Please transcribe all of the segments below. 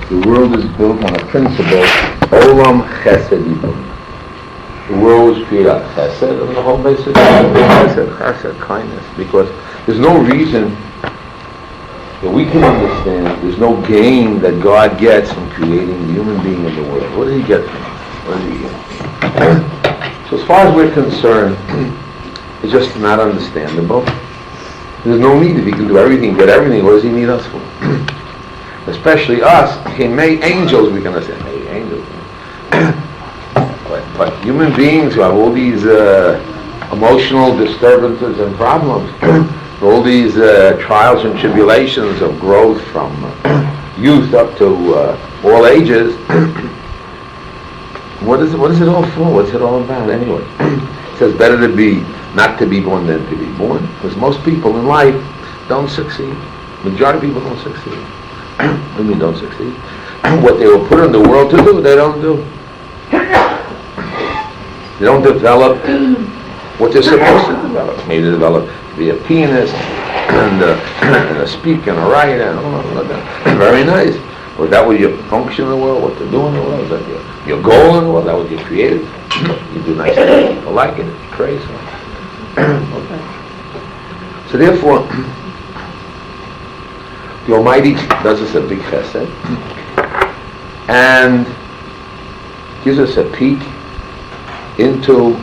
The world is built on a principle, Olam Chesed Yibum. The world was created on Chesed, and the whole basis is Chesed, kindness. Because there's no reason that we can understand, there's no gain that God gets from creating the human being in the world. What did he get from it? What did he get? So as far as we're concerned, it's just not understandable. There's no need. If he can do everything, get everything, what does he need us for? Especially us. He made angels, we can understand. Hey, angels. but human beings who have all these emotional disturbances and problems, all these trials and tribulations of growth from youth up to all ages, what is it all for? What's it all about anyway? It says better to be not to be born than to be born, because most people in life don't succeed. Majority of people don't succeed. What do you mean don't succeed? What they were put in the world to do, they don't do. They don't develop what they're supposed to develop. Maybe they develop to be a pianist and a speaker and a writer and all that. Very nice. Was that what your function in the world? What to do in the world? Is that your goal in the world? That was your created? You do nice things. People like it. It's praise. Okay. So therefore, the Almighty does us a big chesed and gives us a peek into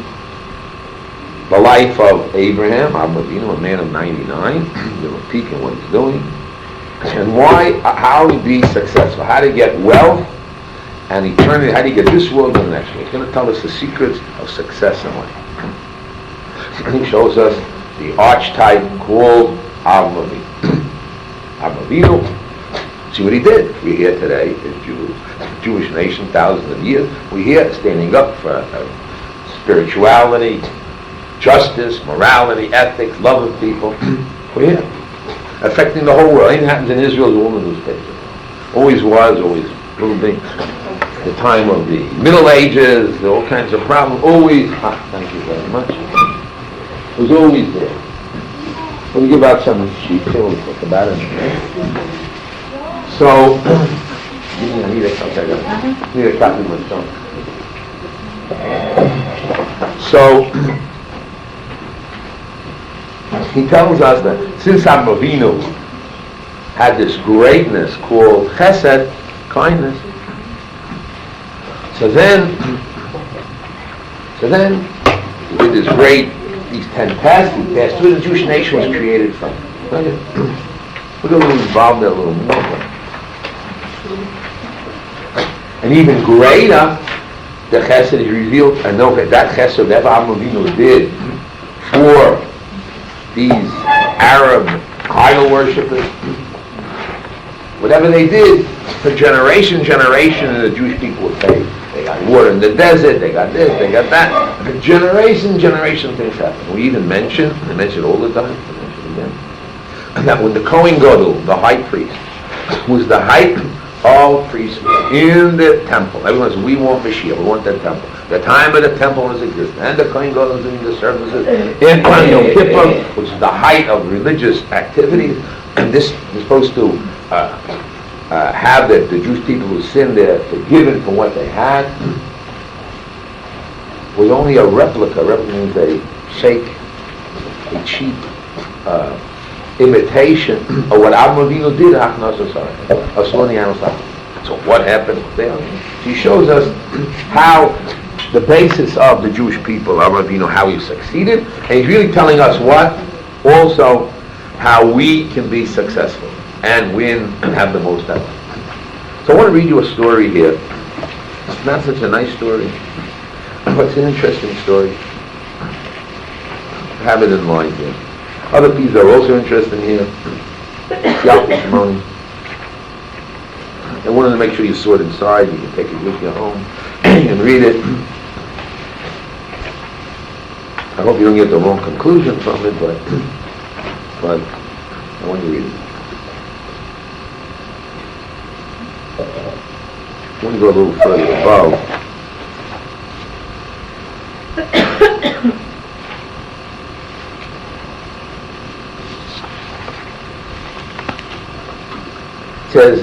the life of Abraham, a man of 99. Give a peek in what he's doing and how to be successful, how to get wealth and eternity, how do you get this world and the next one. He's going to tell us the secrets of success in life. And he shows us the archetype called Avram Avinu. See what he did. We're here today, the Jewish nation, thousands of years. We're here standing up for spirituality, justice, morality, ethics, love of people. We're here. Affecting the whole world. Anything happens in Israel is all in the newspapers. Always was, always will be. The time of the Middle Ages, all kinds of problems, always, thank you very much. It was always there. We'll give out some sheets here, we'll talk about it. So, I need a copy of my phone. So, he tells us that since Avraham Avinu had this greatness called chesed, kindness, so then he did this great, these 10 tests, he passed through. The Jewish nation was created from. We're going to involve that a little more. And even greater, the chesed is revealed, and know that chesed that Avraham Avinu did for these Arab idol worshippers, whatever they did, for generation, the Jewish people would pay. They got water in the desert, they got this, they got that. For generation things happen. We even mention all the time, I mention again, that when the Kohen Gadol, the high priest, was the height of priest in the temple. Everyone says, we want Mashiach, we want that temple. The time of the temple was existing, and the Kohen Gadol was doing the services in Yom Kippur, which is the height of religious activities, and this is supposed to have the Jewish people who sinned there forgiven for what they had, was only a replica. Replica means a fake, a cheap imitation of what Avraham Avinu did. So what happened there? He shows us how the basis of the Jewish people, Avraham Avinu, how he succeeded, and he's really telling us what, also, how we can be successful and win and have the most out of it. So I want to read you a story here. It's not such a nice story, but it's an interesting story. Have it in mind here. Other pieces are also interesting here. Shimon. I wanted to make sure you saw it inside. You can take it with you home. You can read it. I hope you don't get the wrong conclusion from it, but I want you to read it. I want to go a little further above. It says,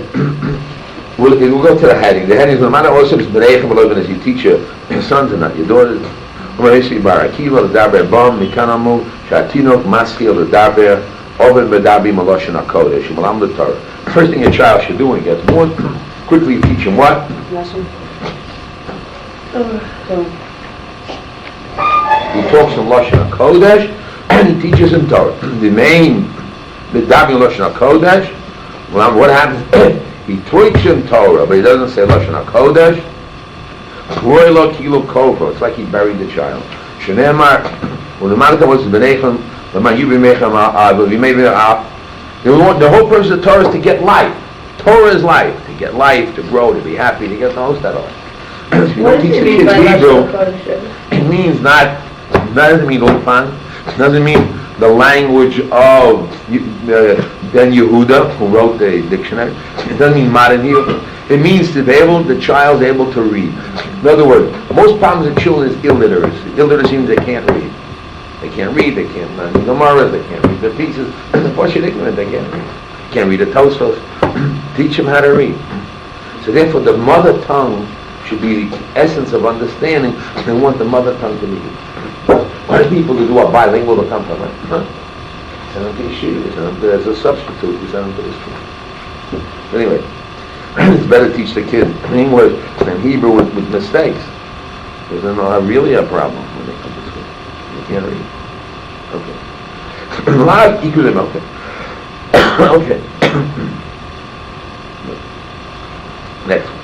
we'll go to the heading. The heading is no matter also is Bereichem Elohim as you teach your sons and not your daughters. Bar Akiva l'daber bam mikanamu shatinok maschil l'daber oven b'dabi maloshin hakodesh malam the Torah. First thing a child should do when he gets born, quickly teach him what? He talks in Lashon HaKodesh and he teaches him Torah. The main b'dabi Lashon HaKodesh. Well, what happens? He teaches him Torah, but he doesn't say Lashon HaKodesh. It's like he buried the child. The whole purpose of Torah is to get life. Torah is life. To get life, to grow, to be happy, to get the whole stuff. If you don't teach the kids Hebrew, it means doesn't mean Ulpan, it doesn't mean the language of Ben Yehuda, who wrote the dictionary. It doesn't mean modern Hebrew. It means to be able, the child's able to read. In other words, most problems of children is illiteracy. Illiteracy means they can't read. They can't read, they can't learn the Gemara, they can't read the pieces. Of course you're ignorant, they can't read. Can't read the Tosfos. Teach them how to read. So therefore the mother tongue should be the essence of understanding. They want the mother tongue to be. Why do people who are bilingual to come from it? Send them to Yeshiva, send them to, as a substitute, you send them to the school. Anyway, it's better to teach the kid English than Hebrew with mistakes. Because then they'll have really a problem when they come to school. They can't read. Okay. A lot of equalim, okay. Okay. Next one.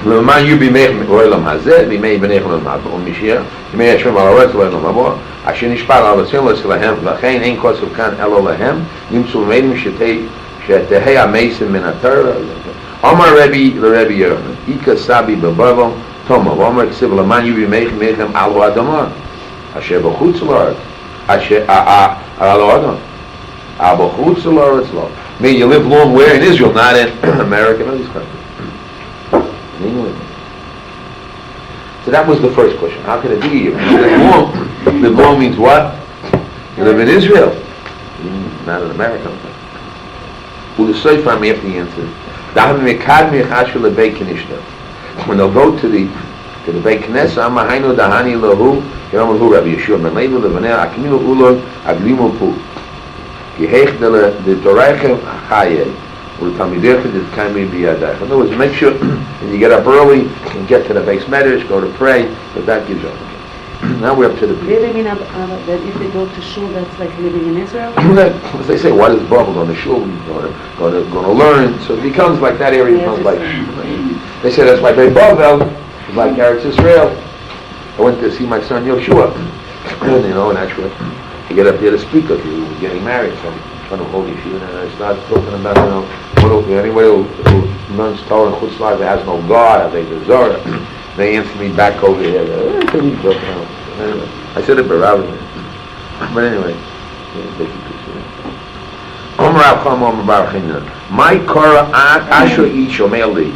למען יהיו בימי העולם הזה, בימי בני חלום ומשיח, ימי השם על הארץ לעולם הבא, אשר נשפט על עצמם להם, לכן אין כוסף כאן אלא להם, נמצאו מילים שתהי המסים מן התורה. אמר רבי לרבי ירמן, איכה סבי בבבל, תומה, ואומר כסיב למען יהיו בימי חלום על האדמה, אשר בחוץ לארץ, אשר על האדמה, אבל בחוץ לארץ לא. May you live long where? In Israel, not in America, no, these countries. In England. So that was the first question. How can it be? If you live long, live long means what? You live in Israel, not in America. Who the Sefer after the answer? When they'll go to the Beit Knesset, Amahainu Dahani Lahu, Yom Hu Rabbi Yeshua Ben Levi Levanel Akmilu Ulon Aglimu Pu. Yehech de Toraychem Chaye. In other words, make sure when you get up early and get to the base medrash, go to pray, but that gives you. Now we're up to the beach. Do they mean that if they go to shul, that's like living in Israel? As they say, what is Bavel going to shul? Going to learn. So it becomes like that area becomes like. They say that's why Beit Bavel is like Eretz Israel. I went to see my son Yoshua, and actually, you get up there to speak of you getting married. So I'm hold Yeshiva, and I started talking about, anybody who learns Torah and Chutz La'aretz has no God, they deserve it. They answer me back over here. Anyway, I said it Barabbas. But anyway, my Korah Asher Isho Me'ali.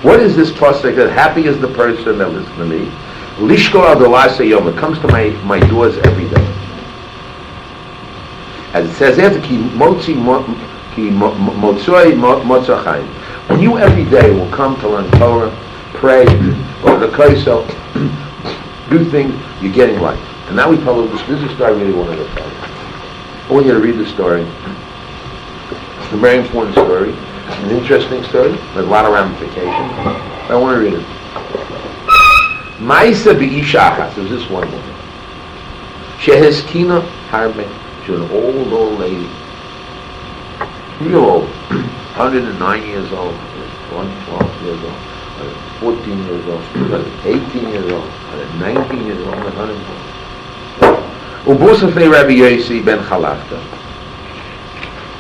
What is this pasuk that happy is the person that listens to me? Lishko Adolase Yom. It comes to my doors every day. As it says after Ki Motzoi Motzachayim. When you every day will come to learn Torah, pray, go to the Kaisel, do things, you're getting life. And now we tell you, this is a story I really wanted to tell you. I want you to read the story. It's a very important story, an interesting story, with a lot of ramifications. I want to read it. Ma'isa B'Ishachas, it was this one woman. Sheheskina Harbe. She was an old lady. Real old. 109 years old. 112 years old. 14 years old. 18 years old. 19 years old. 112. Ubusafei Rabbi Yossi ben Chalafta.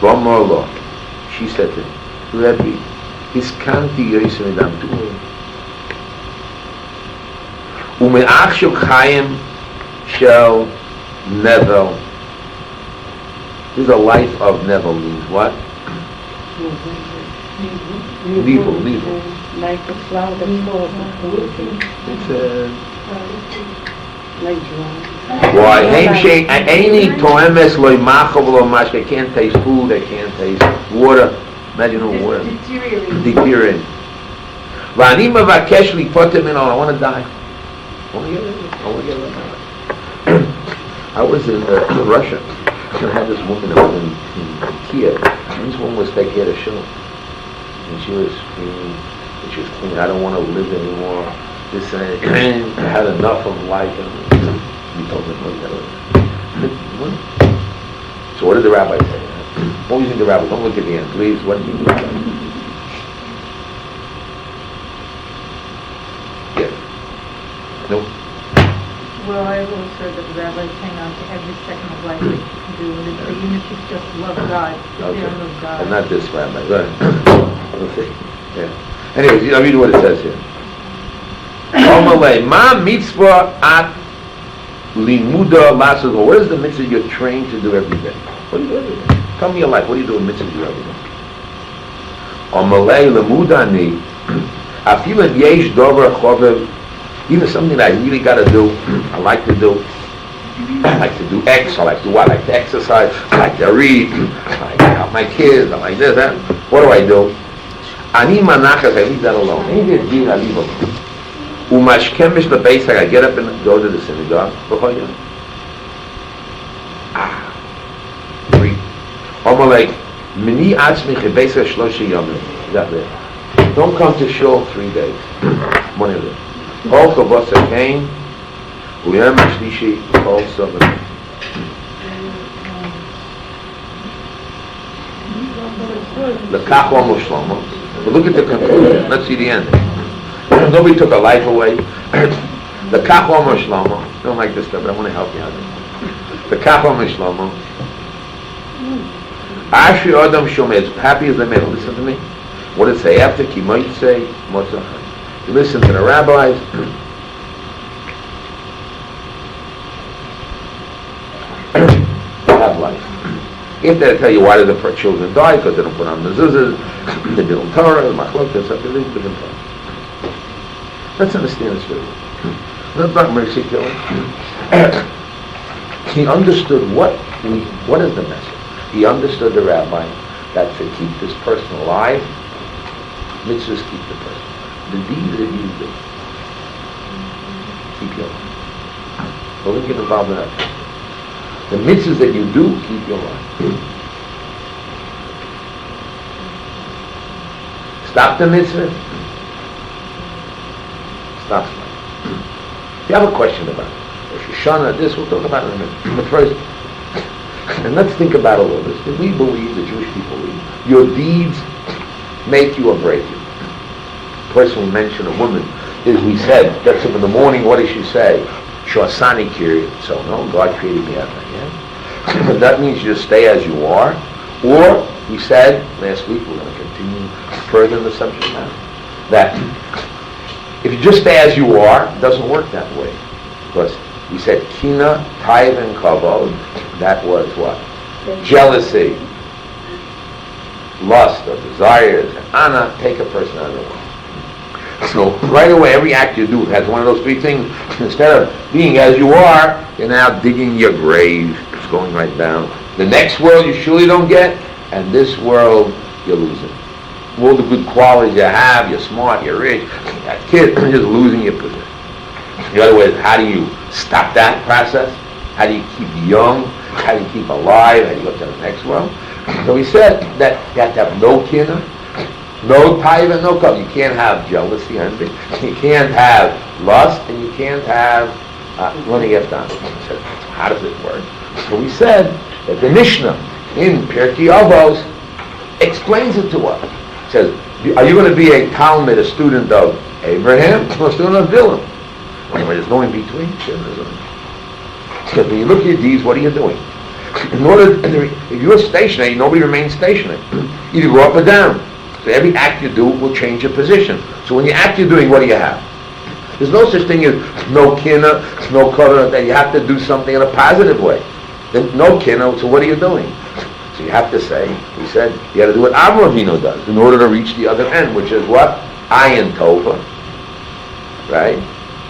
V'amar. She said to him, Rabbi, Hiskanti Yossi medam tu'im. Ume'ach shel chayim shel nevel. This is a life of nevel means what? Nevel. Like the flower that falls. It's like dry. why? Any toemes loy machov lo mashke. They can't taste food. They can't taste water. Imagine a word. Deteriorating. V'ani mavakesh lipotem min olam. I want to die. I want to get rid of my life. I was in Russia, and I had this woman that was in Kiev, and this woman was taking care of Shiur. And she was screaming, and she was cleaning, I don't want to live anymore. This I had enough of life. And we told her, no, you gotta live. So what did the rabbi say? What do you think the rabbi? Don't look at the end, please. What do you think? Yeah. No. Well, I've always heard that the rabbis hang on to every second of life that you can do, and even if you just love God, if you don't love God. And not this rabbi. Go ahead. Let's see. Yeah. Anyways, I'll read what it says here. Ma mitzvah at limuda lasso. What is the mitzvah you're trained to do every day? What do you do every day? Tell me your life. What do you do in mitzvah you do every day? Amalei lemudani. Afilu yesh dover chovev. Even something that I really got to do, I like to do. I like to do X, I like to do what? I like to exercise, I like to read, I like to help my kids, I like this, that. What do I do? Ani manachas, I leave that alone. Maybe it's being I leave alone. Umashkemish the base, I get up and go to the synagogue. Read. Omalek, mini atzmi chebesa shloshi yomim. That there. Don't come to shul 3 days. One of them. All of us came. Uyam Shlishi all 7. The Kachwa Mushlomo. But look at the conclusion. Let's see the end. Nobody took a life away. The Kachwa Mushlomo. I don't like this stuff, but I want to help you out. The Kachwa Mushlomo. Ashri Adam Shomed. Happy as the man. Listen to me. What did it say after? Ki might say Motzachai. You listen to the rabbis. Have life. If they tell you why did the children die, because they don't put on mezuzahs, they build Torah, machlokes, everything, different things. Let's understand this very well. That's not mercy killing. He understood what is the message. He understood the rabbi that to keep this person alive, mitzvahs keep the person. The deeds that you do keep you alive. Don't get involved in that. The mitzvahs that you do keep you alive. Stop the mitzvah. Stop. If you have a question about it, Rosh Hashanah, this, we'll talk about it in a minute. But first, and let's think about all of this. Did we believe, the Jewish people believe, your deeds make you or break you? First we mentioned a woman, is we said, gets up in the morning, what does she say? Shosani Kiri. So no, God created me out of that. But that means you just stay as you are. Or, we said, last week, we're going to continue further in the subject now, that if you just stay as you are, it doesn't work that way. Because we said, Kina, Taiv, and Kavod, that was what? Jealousy, lust, or desires, and Ana, take a person out of the world. So right away, every act you do has one of those 3 things. Instead of being as you are, you're now digging your grave. It's going right down. The next world you surely don't get, and this world you're losing. All the good qualities you have, you're smart, you're rich, you got kids, you're just losing your position. The other way is, how do you stop that process? How do you keep young? How do you keep alive? How do you go to the next world? So we said that you have to have no kina, no taiva, no kov. You can't have jealousy, envy. You can't have lust, and you can't have running after. So how does it work? So we said that the Mishnah in Pirkei Avos explains it to us. It says, are you going to be a Talmud, a student of Abraham, or a student of Bilam? Anyway, there's no in between. Because when you look at your deeds, what are you doing? In order, if you're stationary, nobody remains stationary. Either go up or down. So every act you do will change your position. So when you act you're doing, what do you have? There's no such thing as no kina, no color, that you have to do something in a positive way. Then no kina, so what are you doing? So you have to say, we said, you got to do what Avraham Avinu does in order to reach the other end, which is what? Ayin Tova. Right?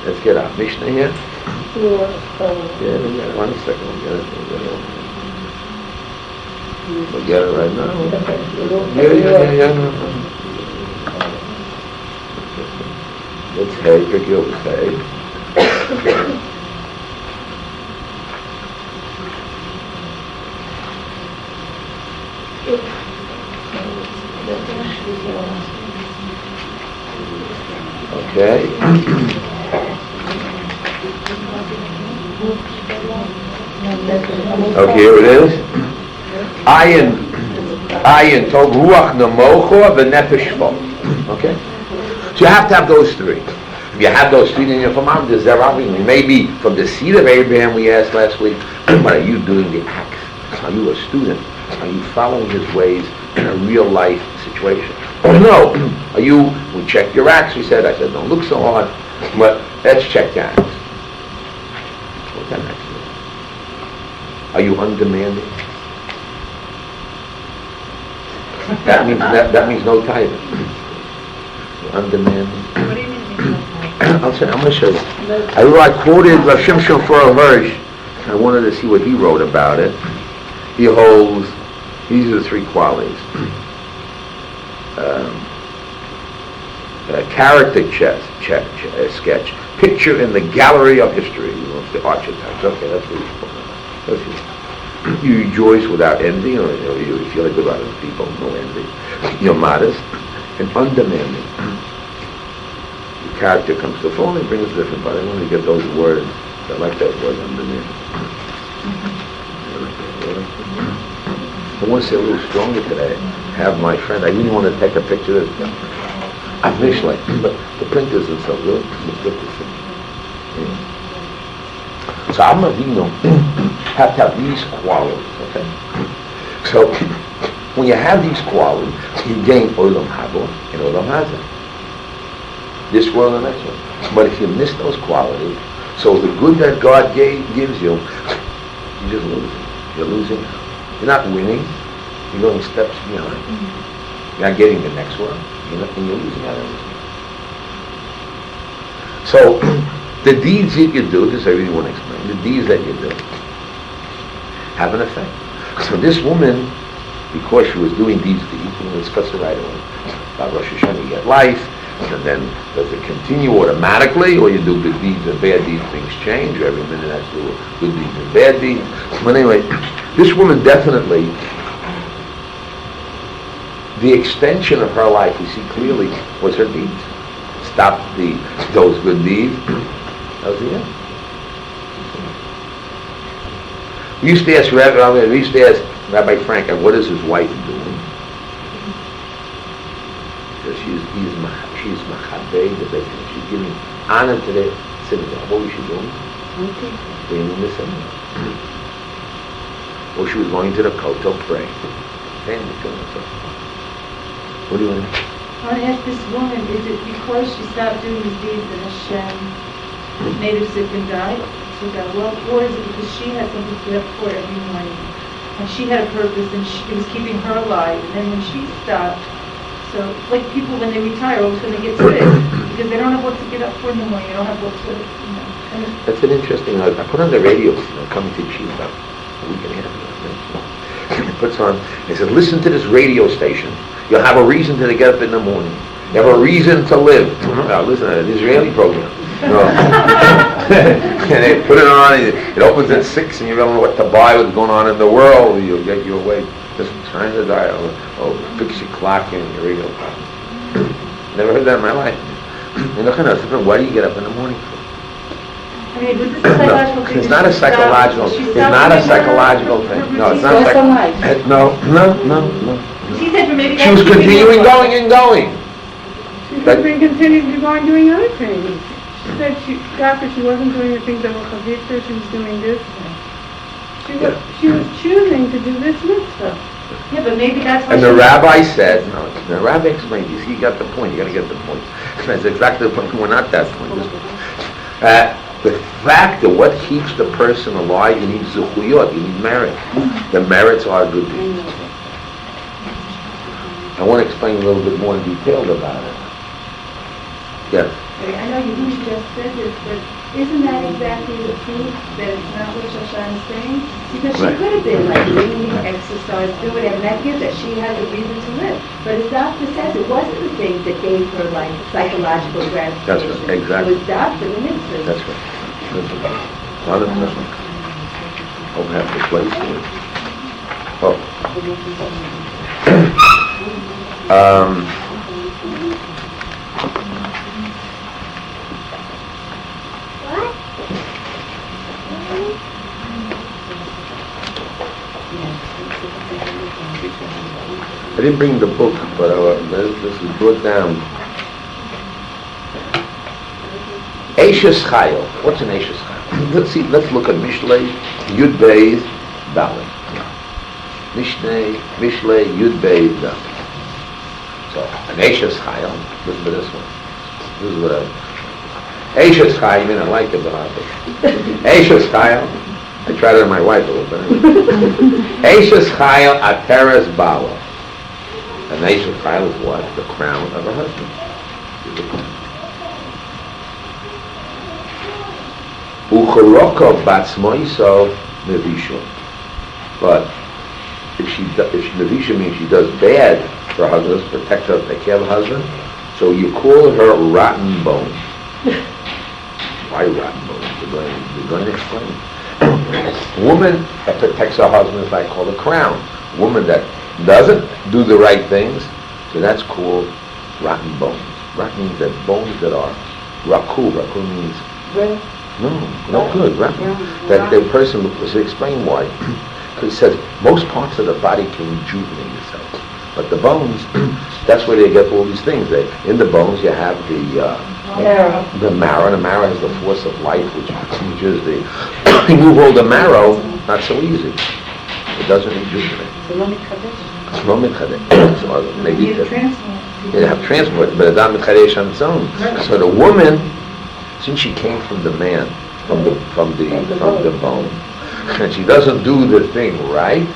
Let's get our Mishnah here. Yeah, 1 second. Forget it right now. Yeah. No. It's hay, pick you up with hay. Okay. Okay, here it is. Ayin tov ruach nemocha v'nefesh shvo. Okay? So you have to have those three. If you have those three, then you're from Am Rabbi. Maybe from the seed of Abraham we asked last week, but are you doing the acts? Are you a student? Are you following his ways in a real life situation? Or no? We checked your acts, I said, don't look so hard, but let's check your acts. What's that next? Are you undemanding? That means no tithing. Undemanding. What do you mean? I'm going to show you. I quoted Rav Shimshon for a Hirsch. I wanted to see what he wrote about it. He holds, these are the three qualities. Character sketch. Picture in the gallery of history. The archetypes. Okay, that's what he's talking about. You rejoice without envy, you feel good about other people, no envy. You're modest and undemanding. Your character comes to fore and brings different, but I want to get those words. I like that word, undemanding. I want to say a little stronger today. Have my friend, I really want to take a picture of this. I wish but the print isn't so good. It's good to see. Yeah. So I'm a vino. Have to have these qualities, okay? So when you have these qualities, you gain olam haba and olam hazeh. This world and next one. But if you miss those qualities, so the good that God gives you, you just lose it. You're losing out. You're not winning. You're going steps behind. You're not getting the next one. And you're losing out on this. So the deeds that you do, this I really want to explain, the deeds that you do have an effect. So this woman, because she was doing these deeds, we'll discuss it right away. About Rosh Hashanah you get life, and then does it continue automatically, or you do good deeds and bad deeds, things change, every minute has to do good deeds and bad deeds. But anyway, this woman definitely, the extension of her life, we see clearly, was her deeds. Stop those good deeds. That was the end. We used to ask Rabbi Frank, what is his wife doing? Because she's machabei the business. She's giving honor to the synagogue. What was she doing? Cleaning the synagogue. Or she was going to the kotel pray. What do you want? I want to ask this woman, is it because she stopped doing these deeds that Hashem made her sick and died? She got well, or is it because she had something to live for every morning? And she had a purpose and it was keeping her alive. And then when she stopped, so like people when they retire, all of a sudden they get sick because they don't have what to get up for in the morning. They don't have what to, That's an interesting, I put on the radio, coming to Yeshiva about a week and a half ago. He puts on, he said, listen to this radio station. You'll have a reason to get up in the morning. You have a reason to live. Listen to an Israeli program. And they put it on, it opens at 6 and you don't know what to buy, what's going on in the world. You'll get your way. Just trying to die. Fix your clock and your radio clock. Never heard that in my life. Why do you get up in the morning for? I mean, was this a psychological thing? It's not a psychological thing. It's not a psychological thing. No, it's not psychological. No. She said maybe She was continuing going and going. She's been continuing to go and doing other things. She said after she wasn't doing the things that were chavitza, she was doing this. She was choosing to do this mitzvah. Yeah, but maybe that's why. And the rabbi said, the rabbi explained, you see, you got the point, you got to get the point. That's exactly the point, we're not that point. The fact that what keeps the person alive, you need zuchuyot, you need merit. The merits are good deeds. I want to explain a little bit more in detail about it. Yes? I know you just said this, but Isn't that exactly the proof that it's not what Shoshan is saying? Because she Right. could have been like reading, exercise, do whatever, that gives that she has a reason to live. But as Doctor says, it wasn't the thing that gave her like psychological gratification. That's right, exactly. It was Doctor the mitzvah. That's right. That's right. 100%. Don't have the place for it. I didn't bring the book, but this is brought down. Eishes Chayil. What's an Eishes Chayil? Let's look at Mishlei, Yud Beis, Dalet. Mishlei, Yud Beis, Dalet. So, an Eishes Chayil, listen to this one. This is what Eishes Chayil, I mean, I like it, but Eishes Chayil, I tried it on my wife a little bit. Eishes Chayil, Ateres Bala. An Eishes Chayil is what? The crown of a husband. Uchoroko batzmoiso nevisha. But if nevisha means she does bad for her husband, protect her, take care of her husband, so you call her rotten bone. Why rotten bone? We're going to explain. Woman that protects her husband is like called a crown. Woman that doesn't do the right things, so that's called rotten bones. Rotten means that bones that are raku. Raku means no good. That the person was explain why. Because he says most parts of the body can rejuvenate itself, but the bones, that's where they get all these things. In the bones you have the marrow. The marrow has the force of life, which is the remove all the marrow. Not so easy. It doesn't rejuvenate. It's not mitchadesh. So maybe you have transport, but it's not mitchadesh on its own. So the woman, since she came from the man, from the bone, and she doesn't do the thing right,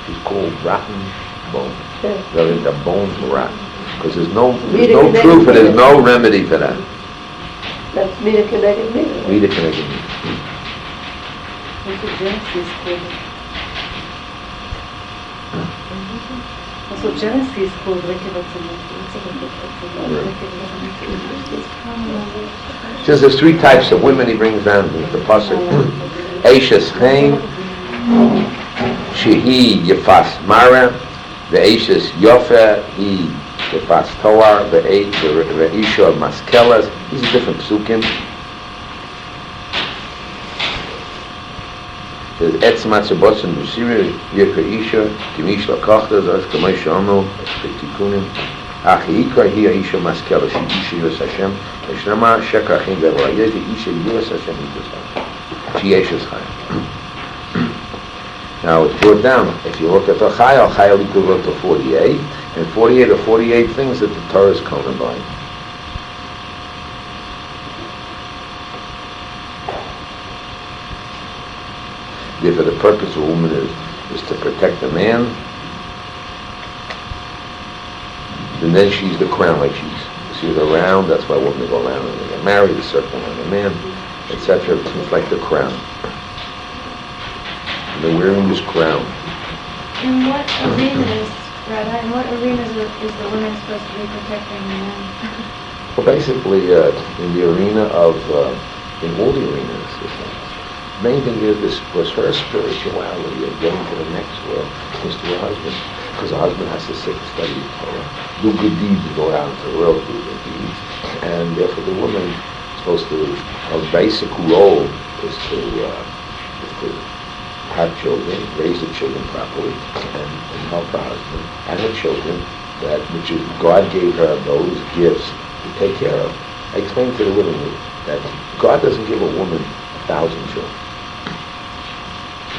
she's called rotten bone. The bones rotten, because there's no proof and there's no remedy for that. That's Mida connected Mida. Mida connected Mida. That's what Genesis called. That's what Genesis called Says there's three types of women he brings down in the pasuk. Eishes Chaim, Shehi Yefas Mara, the Eishes Yofer, he Yefas Toar, the Isha Maskelas. These are different psukim. Says Etz Matzah Botzer Musiri Yekar Isha Kimish Lakachta Zaz Kamay Shamo Tikunim Achi Ikra Hi Isha Maskela She Isha Yos Hashem Eshnama Shekar Achim Ve'Vara Yezi Isha Yos Hashem Yitzchak She Eishes Chayil. Now it's brought down. If you look at the Chayil equivalent to 48, and 48 are 48 things that the Torah is counted by. Therefore, the purpose of a woman is to protect the man, and then she's the crown, like she's around. That's why women go around and they get married, a circle around the man, etc. It's like the crown. And they're wearing this crown. In what arenas, Rabbi, in what arenas is the woman supposed to be protecting the man? Well, basically, in the arena of, in all the arenas, the main thing is this was her spirituality of getting to the next world is to her husband. Because the husband has to sit and study the Torah, do good deeds, and go out into the world, do good deeds. And therefore the woman is supposed to, her basic role is to have children, raise the children properly, and help her husband and her children, which is God gave her those gifts to take care of. I explained to the women that God doesn't give a woman 1,000 children,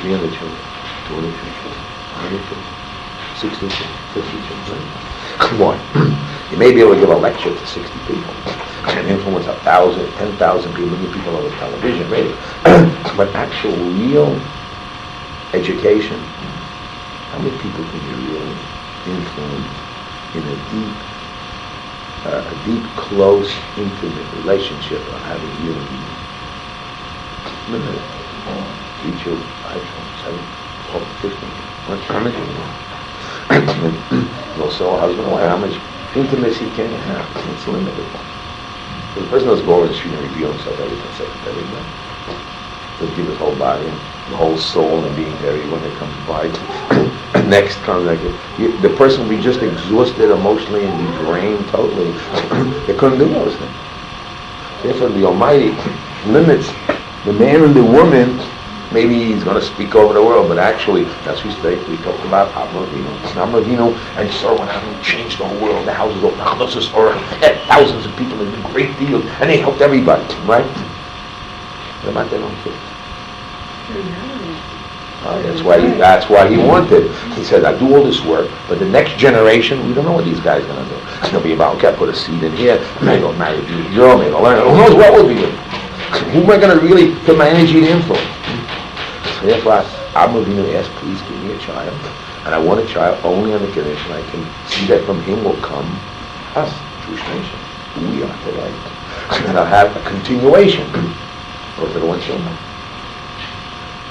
300 children, 200 children, 100 children, 60 children, 50 children. Come on. You may be able to give a lecture to 60 people and influence 1,000, 10,000 people, many people on the television, radio. But actual real education, how many people can you really influence in a deep, close, intimate relationship of having human beings? Limited. 3 children, 5 children, 7, 12, 15. How much? Also, a husband and wife, how much intimacy can you have? It's limited. So the person doesn't go over the street and reveal himself every 10 seconds, every day. He'll give his whole body and the whole soul and being there when they come by. Next comes like the person will be just exhausted emotionally and be drained totally. They couldn't do those things. Therefore, the Almighty limits the man and the woman. Maybe he's going to speak over the world, but actually, that's we talked about Avinu, and Sarah went out and changed the whole world. The houses opened, had thousands of people, and did great deals, and they helped everybody, right? What about their own kids? That's why he wanted. He said, I do all this work, but the next generation, we don't know what these guys are going to do. They'll be about, okay, I put a seed in here, maybe I'll marry a Jewish girl, maybe I'll learn, who knows what will be with me? Who am I going to really put my energy to influence? So therefore, I'm going to ask, please give me a child. And I want a child only on the condition I can see that from him will come us, Jewish nation, who we are today. And I'll have a continuation. Those are the ones you'll know.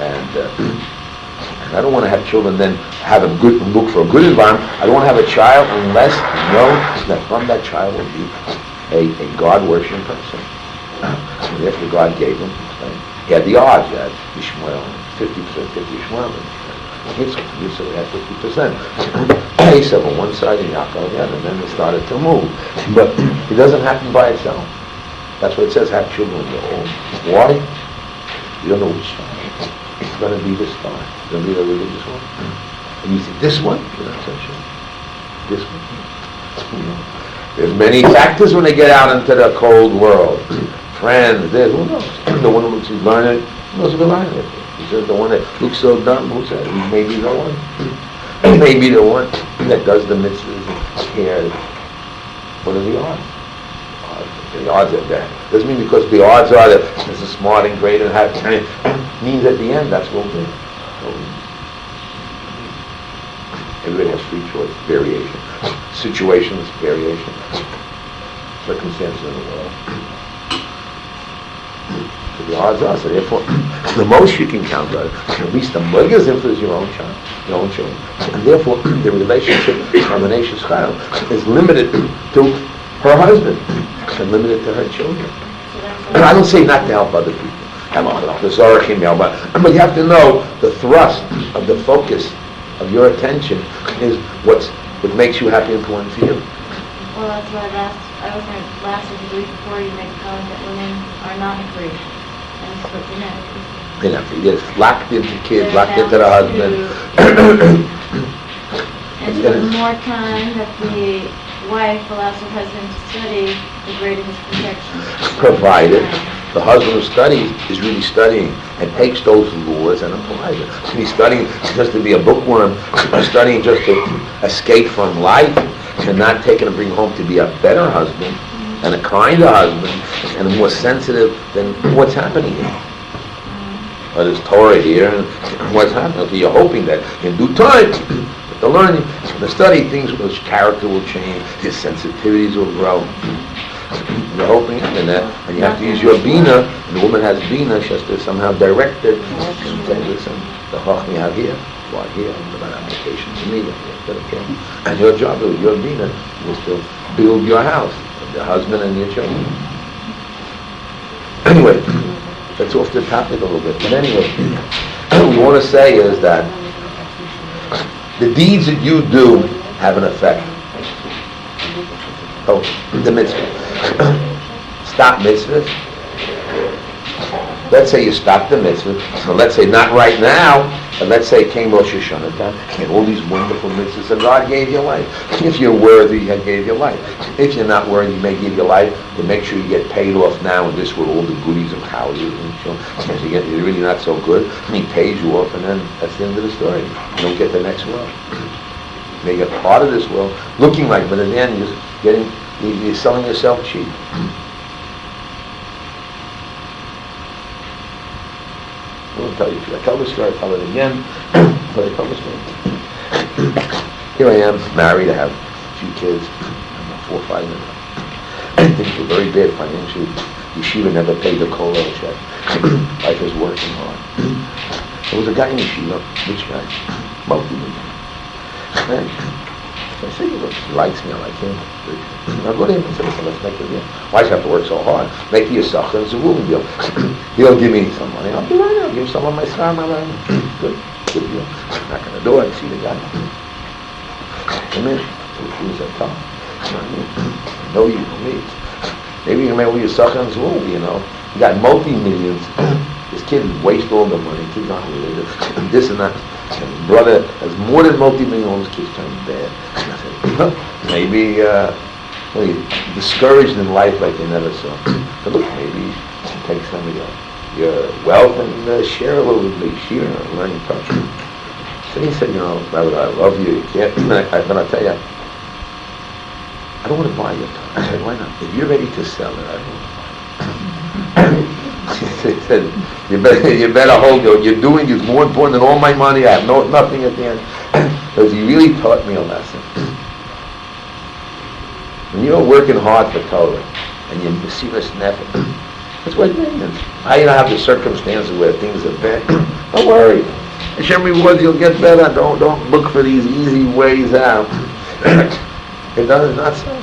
And I don't want to have children then have a good look for a good environment. I don't want to have a child unless I know that from that child will be a God-worshiping person. So therefore God gave him. He had the odds. He had Ishmael, 50%, 50 Ishmael. So he had 50%. Esau on one side and Yaakov on the other, and then it started to move. But it doesn't happen by itself. That's what it says, have children when you're old. Why? You don't know which child. It's going to be this star. It's going to be the religious one. And you think, this one? You're not so sure. This one? There's many factors when they get out into the cold world. Friends, who knows? The one who looks learned, who knows if he'll learn it? He says the one that looks so dumb, who's that? He may be the one. He may be the one that does the mitzvahs and cares. What are the odds? The odds are bad. Doesn't mean because the odds are that this is smart and great and have means at the end that's what we'll do. Everybody has free choice, variation. Situations, variation. Circumstances in the world. So the odds are, so therefore, the most you can count on, at least the biggest influence your own child, your own children. And therefore, the relationship of the nation's child is limited to her husband and limited to her children. And I don't say not to help other people. But you have to know the thrust of the focus of your attention is what makes you happy and important for you. Well, that's why I was going to last week, the week before, you make a comment that women are not free. And this is what you meant. They're not free. They're locked into kids, locked into the husband. And so the more time that the wife allows her husband to study, the greater his protection. Provided the husband who studies is really studying and takes those laws and applies it. He's studying just to be a bookworm, or studying just to escape from life, and not taking and bring home to be a better husband and a kinder husband and more sensitive than what's happening here. Well, there's Torah here, and what's happening? Okay, you're hoping that in due time, with the learning, the study, his character will change, his sensitivities will grow. You're hoping in that, and you have to use your bina, and the woman has bina, she has to somehow direct it, and say, listen, the chacham you have here, what here, about application to me, and your job, your bina, is to build your house, your husband and your children. Anyway, that's off the topic a little bit, but anyway, what we want to say is that the deeds that you do have an effect. Oh, the mitzvah. Stop mitzvahs. Let's say you stop the mitzvah. So let's say not right now, but let's say it came Rosh Hashanah time, and all these wonderful mitzvahs, and God gave you life. If you're worthy, He gave you life. If you're not worthy, He may give you life, but make sure you get paid off now, and this with all the goodies of houses, and if you're really not so good, He pays you off, and then that's the end of the story. You don't get the next world. You may get part of this world, looking like, but in the end, you're selling yourself cheap. I'll tell you, I tell this story, I tell it again, but I tell this story. Here I am, married, I have a few kids, I'm 4 or 5 now. Things were very bad financially. Yeshiva never paid the kollel check. Life is working hard. There was a guy in Yeshiva, rich guy, multi-millionaire. And I said, he likes me, I like him. I'll go to him and say, listen, let's make a deal. Why should I have to work so hard? Make the Yisachar and Zevulun deal. He'll give me some money. I'll be right. I'll give him some of my schar. Good deal. Knock on the door, I see the guy. Come in. He was at top. No, you know me. Maybe you remember Yisachar and Zevulun, you know. He got multi-millions. His kid waste all the money. Kids aren't related. This and that. And his brother has more than multi-millions. Kids turn bad. I said, maybe he's discouraged in life like they never saw. So look, maybe take some of your wealth and share a little with the Shiur and learn and touch. So he said, Rabbi, I love you. You can't. But I'll tell you, I don't want to buy your time. I said, why not? If you're ready to sell it, I don't want to buy it. He said, you better hold it. You're doing is more important than all my money. I have nothing at the end. Because he really taught me a lesson. When you're working hard for Torah and you see this never, that's what it means. I have the circumstances where things are bad. Don't worry. Hashem rewards, you'll get better. Don't look for these easy ways out. It does not so.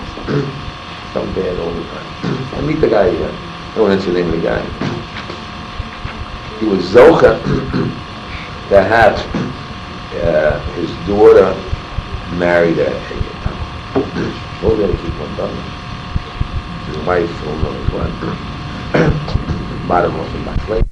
So bad all the time. I meet the guy here. I won't answer the name of the guy. He was Zocha to have his daughter married a Yitam. All there to keep one done. His wife, who knows what. Bottom of the back.